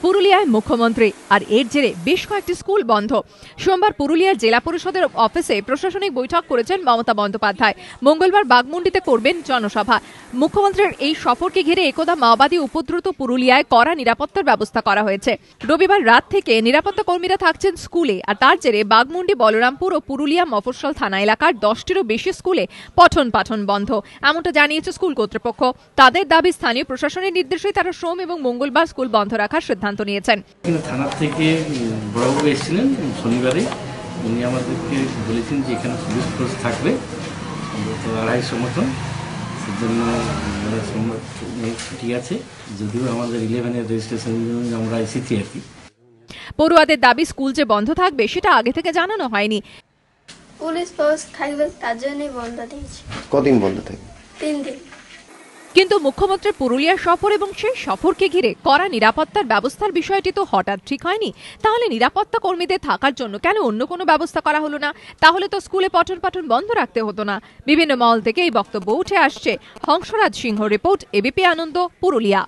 পুরুলিয়ায় মুখ্যমন্ত্রী আর এর জেরে বেশ কয়েকটি স্কুল বন্ধ। সোমবার পুরুলিয়ার জেলা পরিষদের অফিসে প্রশাসনিক বৈঠক করেছেন মমতা বন্দ্যোপাধ্যায়। মঙ্গলবার বাঘমুন্ডিতে করবেন জনসভা। মুখ্যমন্ত্রীর এই সফরকে ঘিরে একদা মাওবাদী উপদ্রুত পুরুলিয়ায় কড়া নিরাপত্তার ব্যবস্থা করা হয়েছে। রবিবার রাত থেকে নিরাপত্তা কর্মীরা থাকছেন স্কুলে, আর তার জেরে বাঘমুন্ডি, বলরামপুর ও পুরুলিয়া মফস্বল থানা এলাকার 10টিরও বেশি স্কুলে পঠন পাঠন বন্ধ, এমনটা জানিয়েছে স্কুল কর্তৃপক্ষ। তাদের দাবি, স্থানীয় প্রশাসনের নির্দেশে তারা সোম এবং মঙ্গলবার স্কুল বন্ধ রাখার সিদ্ধান্ত নিয়েছেন। থানা থেকে বড়বাবু এসেছিলেন শনিবারে, উনি আমাদেরকে বলেছেন যে এখানে পুলিশ ফোর্স থাকবে 250 মতন, সেজন্য ছুটি আছে। যদিও আমাদের 11-এর রেজিস্ট্রেশন আমরা এসেছি আর কি। পড়ুয়াদের দাবি, স্কুল যে বন্ধ থাকবে সেটা আগে থেকে জানানো হয়নি। পুলিশ ফোর্স থাকবে তার জন্যই বন্ধ দিয়েছে। কদিন বন্ধ থাকবে? 3 দিন। কিন্তু মুখ্যমন্ত্রীর পুরুলিয়া সফর এবং সেই সফরকে ঘিরে কড়া নিরাপত্তার ব্যবস্থার বিষয়টি তো হঠাৎ ঠিক হয়নি। তাহলে নিরাপত্তা কর্মীদের থাকার জন্য কেন অন্য কোনো ব্যবস্থা করা হলো না? তাহলে তো স্কুলে পঠন পাঠন বন্ধ রাখতে হতো না। বিভিন্ন মহল থেকে এই বক্তব্য উঠে আসছে। হংসরাজ সিংহ রিপোর্ট, এবিপি আনন্দ, পুরুলিয়া।